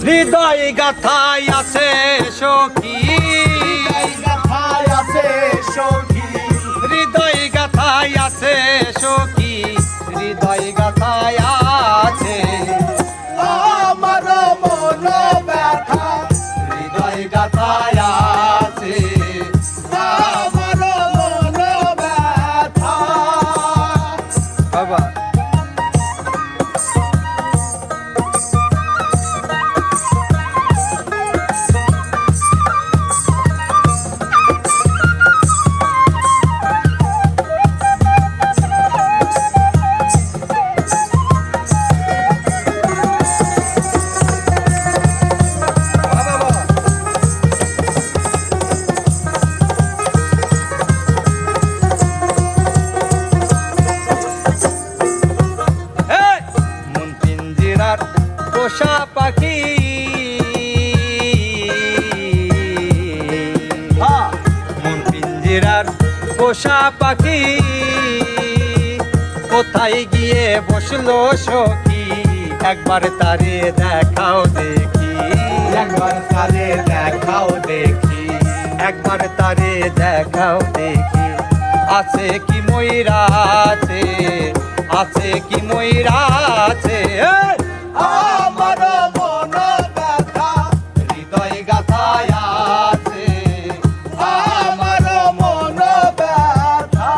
হৃদয় গাথায় আছে সখী, গাথায় আছে সখী, হৃদয় গাথায় আছে সখী, হৃদয় গাথায় আছে আমার মন ব্যথা, হৃদয় গাথায় আছে আমার মন ব্যথা। বাবা। পোষা পাখি মন পিঞ্জিরার পোষা পাখি কোথায় গিয়ে বসলো সখী, একবার তারে দেখাও দেখি, একবার তারে দেখাও দেখি, একবার তারে দেখাও দেখি। আছে কি ময়ূরা আছে, আছে কি ময়ূরা আছে আমার মন ব্যথা, হৃদয় গাথায় আছে আমার মন ব্যথা।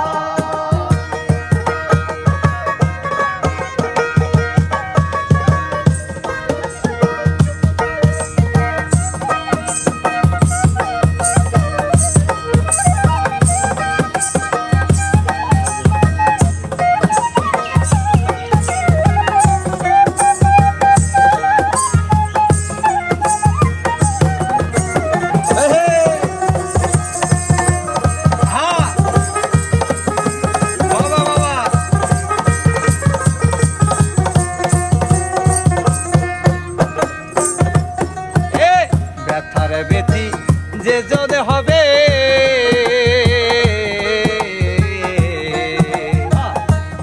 বেথি যে জনে হবে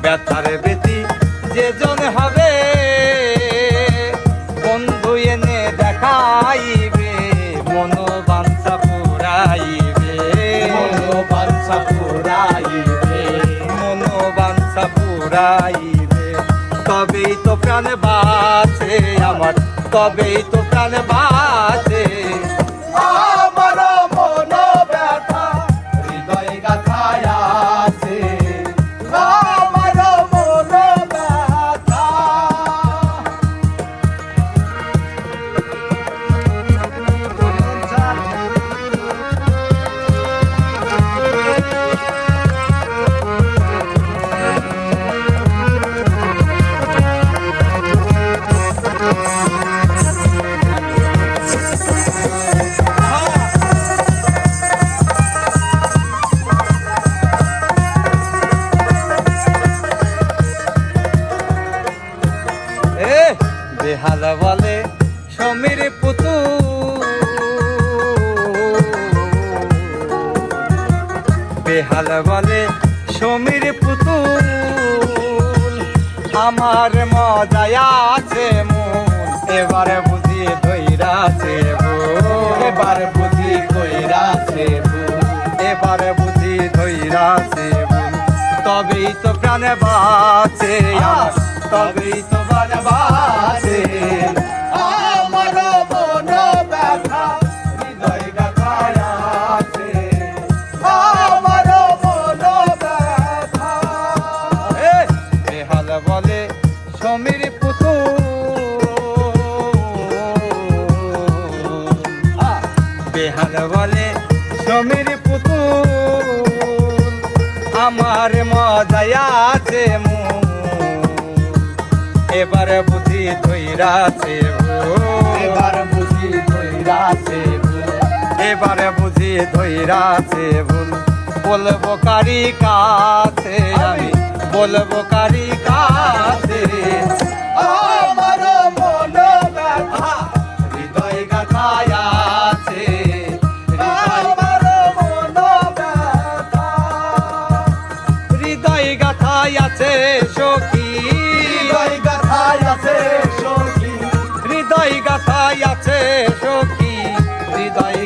ব্যথার বেথি যে জনে হবে, বন্ধু এনে দেখাইবে মনোবাঞ্ছা পুরাইবে, মনোবাঞ্ছা পুরাইবে, মনোবাঞ্ছা পুরাইবে। তবেই তো প্রাণ বাঁচে আমার, তবেই তো প্রাণ বাঁচে আমার মন ব্যথা, হৃদয় গাথায় আছে আমার মন ব্যথা। বেহাল বলে সমীর পুতু, বেহাল বলে সমীর পুতুল, আমার মজায় আছে মন, এবারে বুঝি ধৈরাছে ভুল, এবার বুঝি কইরাছে ভুল, এবারে বুঝি ধৈরাছে ভুল। তবেই তো প্রাণে বাঁচে আমার, তবেই তো প্রাণ বাঁচে আমার মন ব্যথা, হৃদয় গাথায় আছে আমার মন ব্যথা। বেহাল বলে সমীর পুতুল, বেহাল বলে সমীর পুতুল, আমার মজায় আছে মন, এবারে বুঝি ধৈরাছে ভুল, এবার বুঝি কইরাছে ভুল, এবারে বুঝি ধৈরাছে ভুল। বলবো কারি কাছে আমি, বলবো কারি কাছে আমার মন ব্যথা, হৃদয় গাথায় আছে আমার মন ব্যথা। হৃদয় গাথায় আছে সখী, হৃদয় গাথায় আছে সখী, হৃদয় গাথায় আছে সখী হৃদয়